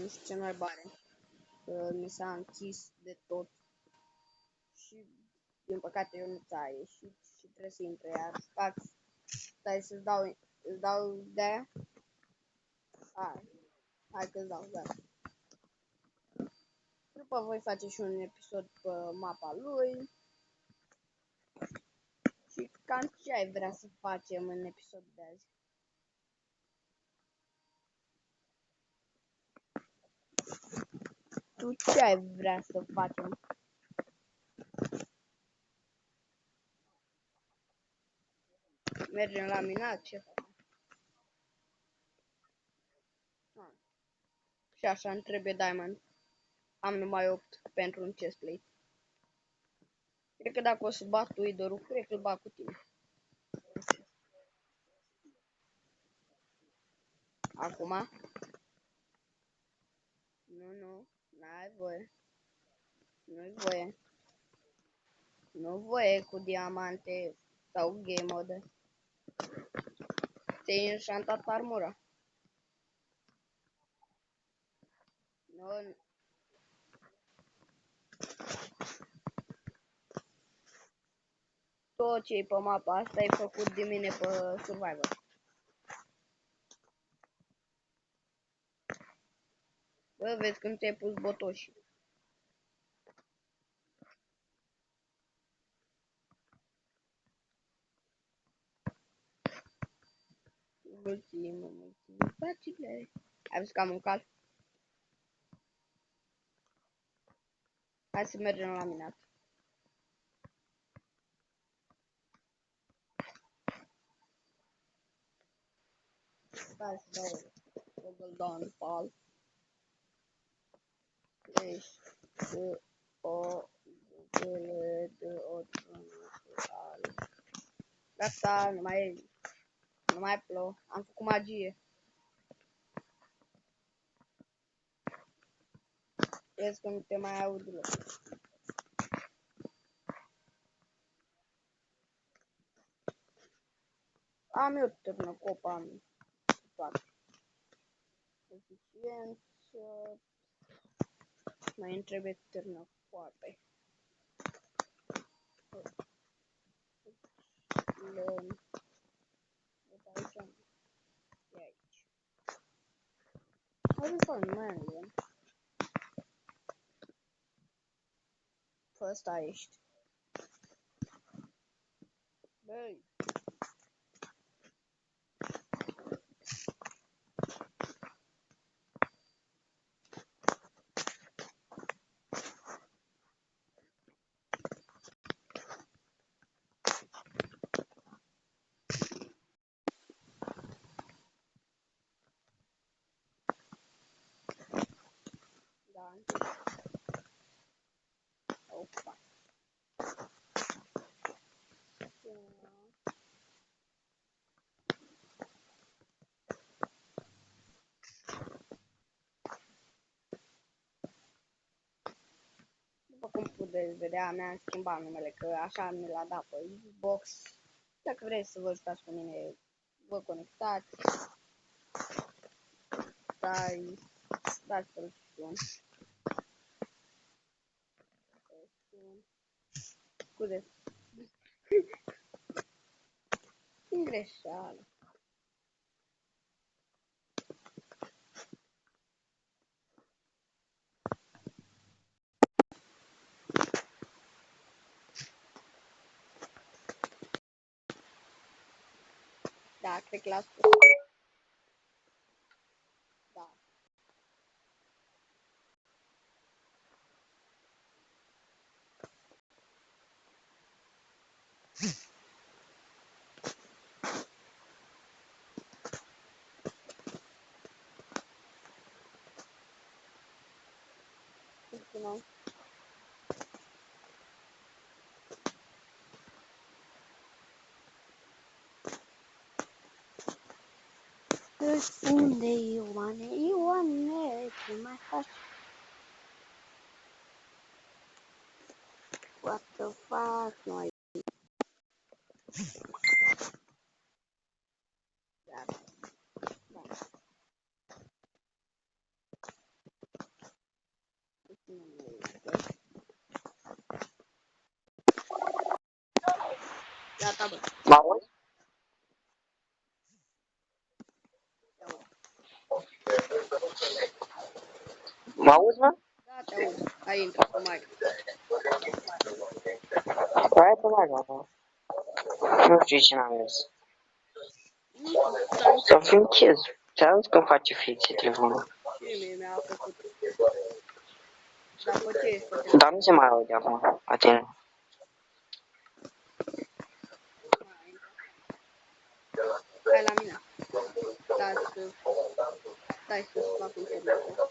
nu știu ce mai bare. Mi s-a închis de tot și din păcate eu nu ți-a ieșit și trebuie să intre iar. Stai să-ți dau de aia. Hai că-ți dau, gata. După voi face și un episod pe mapa lui. Și cam ce ai vrea să facem în episodul de azi? Tu ce ai vrea să facem? Mergem la minat? Ce facem? Și așa îmi trebuie diamond. Am numai 8 pentru un chestplate. Cred că dacă o să bat tu idorul, cred că îl bat cu tine. Acum? Nu, n-ai voie. Nu-i voie. Nu voie cu diamante sau game mode. Ți-ai înșantat armura. Nu. Tot ce e pe mapa asta e făcut de mine pe Survivor. Bă, vezi cum ți-ai pus botoșii. Mulțumim. Facile. Ai văzut că am un cal? Hai să mergem la minat. Stai să dau Google Down Pal. O Google de o Gata, nu mai plouă. Am făcut magie. Vezi că nu te mai aud deloc. Am eu târnăcop, am toate. Eficiență. Mai îmi trebuie târnăcoape. Lemn. Aici. E aici. Hai să fac mai în lemn. Fă ăsta ești. Băi. Da. Opa. După cum puteți vedea, mi-am schimbat numele, că așa mi l-a dat pe Xbox. Dacă vreți să vă jucați cu mine, vă conectați. Dați să-l sun. Scuze. Din greșeală. Da, cred că l-a spus. Da. Nu. Răspunde, Ioane, ce mai faci? What the fuck, noi. Da. Da, bă, Mă auzi? te aud. Mă auzi, mă? Da, te aud. Hai, intră cu Mike. Hai pe mai mă. Nu știu ce n-am mers. Nu știu, stai Să fiu închis. Ți-am zis că îmi face friție telefonul. și mie mi-a făcut. Dar pe ce ești pe telefon? Dar nu se mai aude acum, la tine. Hai, intră. Hai la mine. Stai să fac internetul.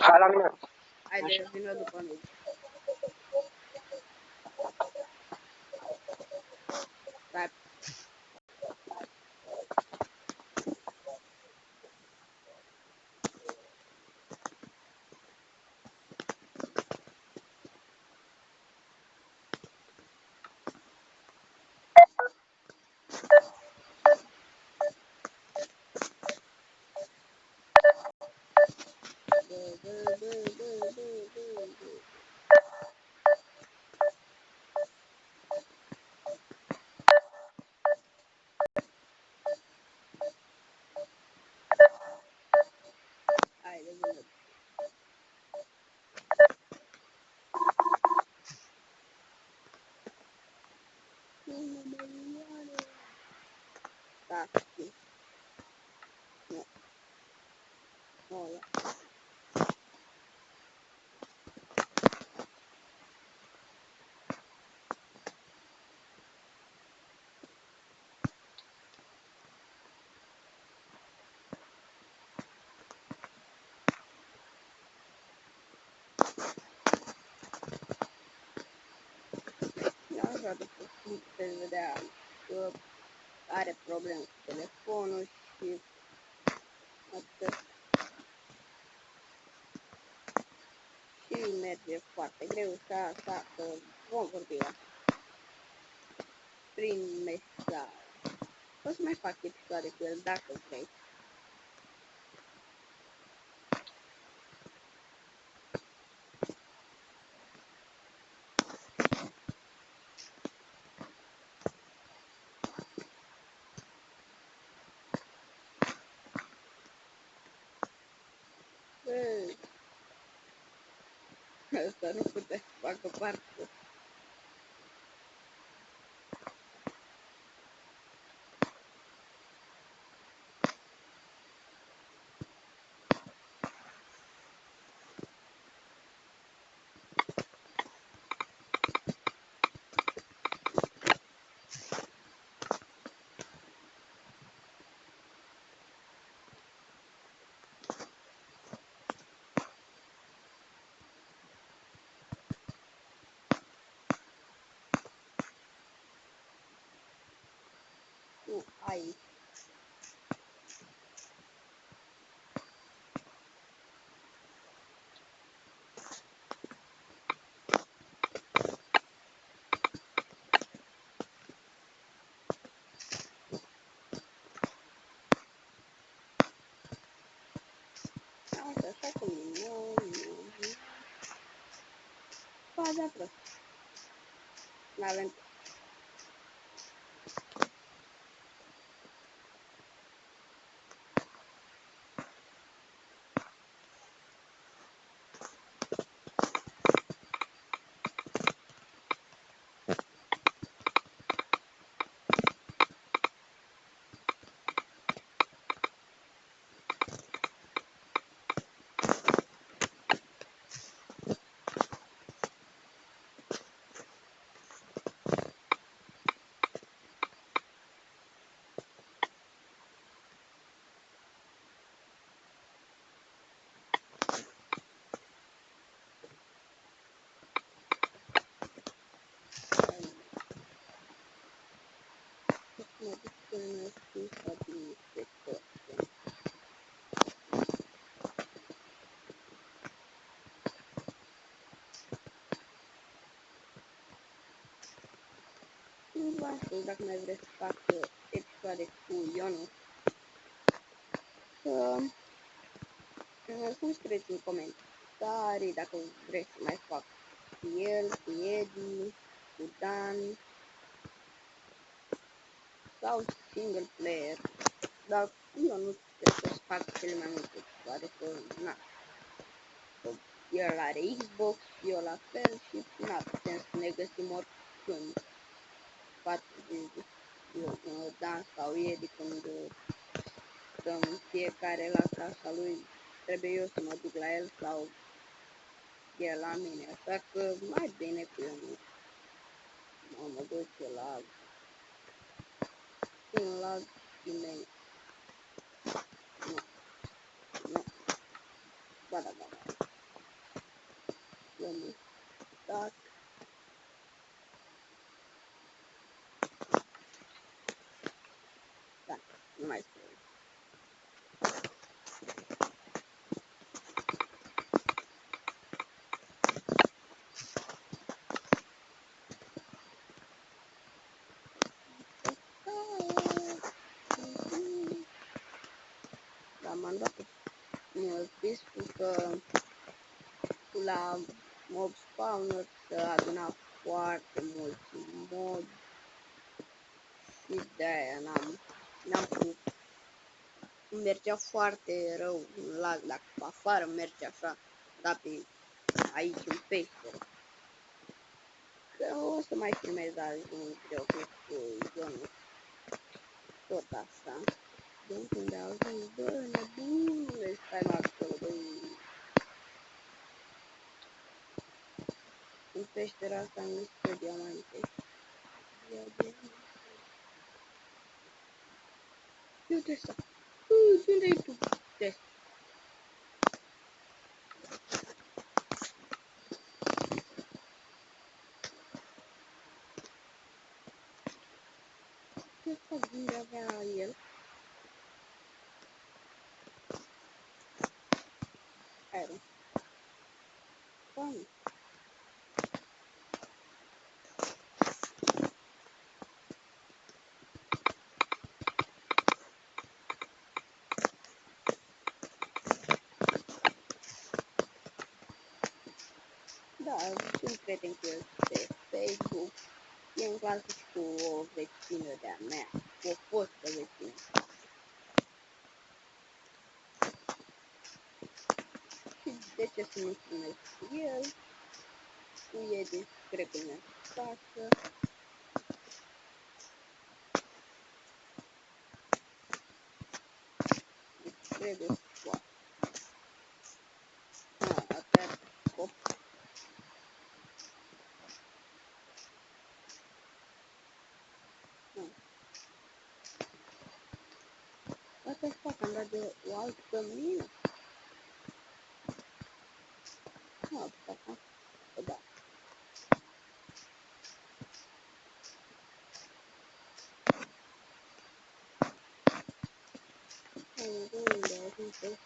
Hai la mine. Haide, vină după noi. Stai. Haide, vină. Da, știu. Nu. Nu, ia. Ia așa de cum puteți vedea că are probleme cu telefonul și atât. Și merge foarte greu și așa că vom vorbi la prin mesaj. O să mai fac episoade cu el dacă vrei. Asta nu putea să facă parte. Nu, aici. Asta, așa cum nu. Faza prost. N-avem. astăzi, dacă mai vreți să fac episoade cu Ionu, să-mi scrieți în comentarii dacă vreți să mai fac cu el, cu Edi, cu Dan sau single player. Dar eu nu trebuie să fac cele mai multe episoade, că na, el are Xbox, eu la fel și na, putem să ne găsim oricând față de Dan sau Edi, când stăm fiecare la casa lui, trebuie eu să mă duc la el sau el la mine, așa că mai bine că eu nu mă duc la nimeni. Nu, ba da, eu nu, dar da, nu mai spun. Da, m-am dat pe Facebook că la mob spawner să aduna foarte mulți mod și de-aia n-am putut. Mergea foarte rău un lag, dacă pe afară merge așa, dar pe aici în peșteră. Că o să mai filmez azi un videoclip cu Ionu. Tot așa. De unde a ajuns, bă, nebunule, stai mă acolo, băi. În peștera asta nu este diamante. Uite asta. Unde e tu? Ce fac unde avea el? Aero. Bani. Da, sunt prieten cu el pe Facebook. E în clasă și cu o vecină de-a mea. Cu o fostă vecină. Și de ce să nu filmez cu el? Cu Edi, cred că ne pasă. Deci trebuie să poată. Atât cop. Asta fac, am dat de o altă mină. Fac, da. Unde a ajuns ăsta?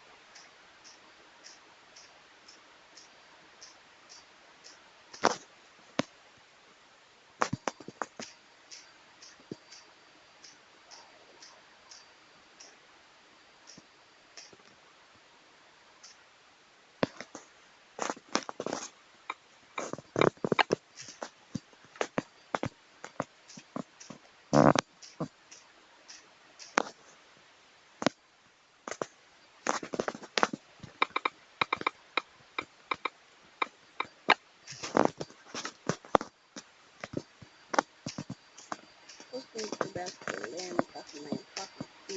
O să-mi trebuiască lemn ca să mai